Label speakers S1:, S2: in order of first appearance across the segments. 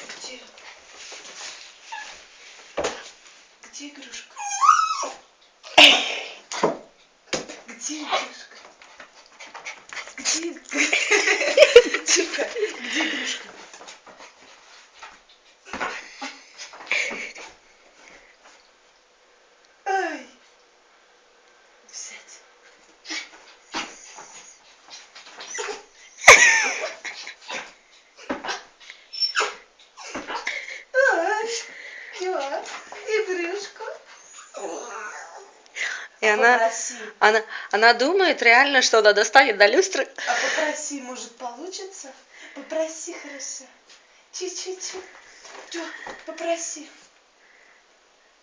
S1: Где? Где игрушка? Где игрушка? Где? Чика, где игрушка? Ай! Взять. Ай! Чё? Игрушку?
S2: И
S1: Попроси.
S2: она думает реально, что она достанет до люстры.
S1: А попроси, может, получится? Попроси, хорошо. Чуть-чуть. Чё? Попроси.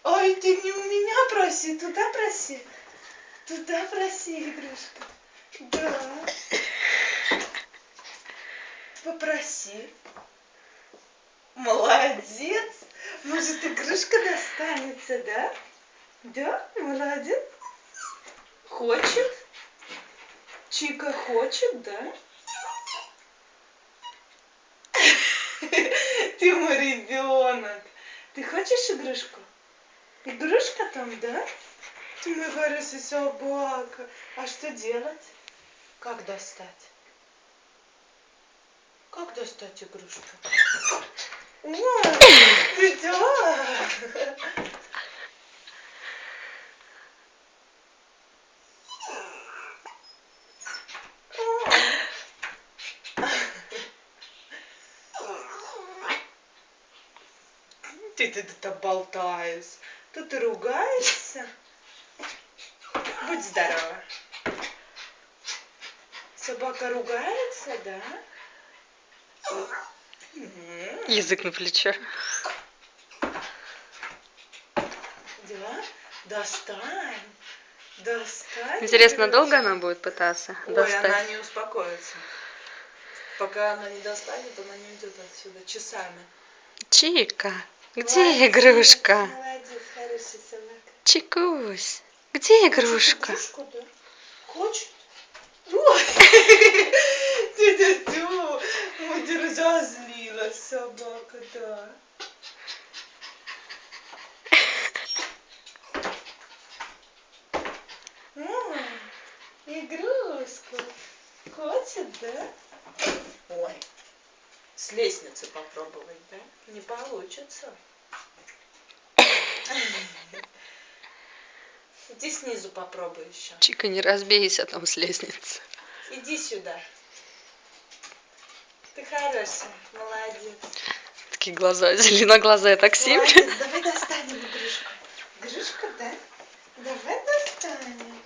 S1: Ой, ты не у меня проси, туда проси. Туда проси, игрушка. Да. Попроси. Молодец. Может, игрушка достанется, да? Да? Молодец. Хочет? Чика хочет, да? Ты мой ребенок. Ты хочешь игрушку? Игрушка там, да? Ты мой хороший собака. А что делать? Как достать? Как достать игрушку? Ой, да. Ты тут болтаешь. Тут ты ругаешься. Будь здорова. Собака ругается, да?
S2: Язык на плечо.
S1: Да? Достань. Достань.
S2: Интересно,
S1: игрушку.
S2: долго она будет пытаться
S1: Ой,
S2: достать?
S1: она не успокоится. Пока она не достанет, она не уйдет отсюда часами.
S2: Чика, где
S1: Молодец,
S2: игрушка?
S1: молодец, хороший собака.
S2: Чикусь, где игрушка?
S1: Игрушку, да? Хочет? Ой, тю-тю-тю, разозлилась собака, да. Игрушку. Хочет, да? Ой, с лестницы попробовать, да? Не получится. Иди снизу попробуй еще.
S2: Чика, не разбейся там с лестницы.
S1: Иди сюда. Ты хорошая, молодец.
S2: Такие глаза, зеленоглазая такси.
S1: Молодец, давай достанем игрушку. Игрушка, да? Давай достанем.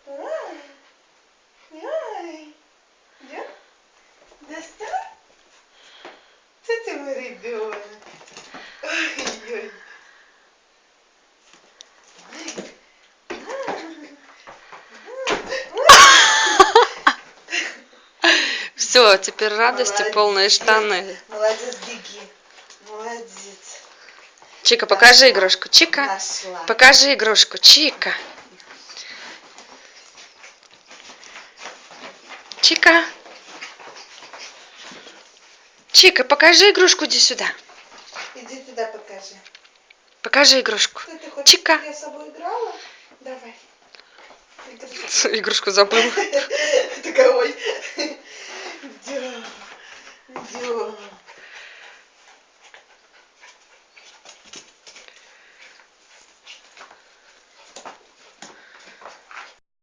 S1: Ой, ой. Да? Достань? Ты мой ребенок. Ой-ой.
S2: Все, теперь радости
S1: Молодец.
S2: полные штаны.
S1: Молодец, беги. Молодец.
S2: Чика, покажи
S1: Нашла.
S2: игрушку. Чика,
S1: Нашла.
S2: покажи игрушку. Чика. Чика. Чика, покажи игрушку, иди сюда.
S1: Иди туда покажи.
S2: Покажи игрушку.
S1: Что ты хочешь,
S2: Чика.
S1: чтобы я с собой играла? Давай.
S2: Игрушку забыла.
S1: Такая, ой.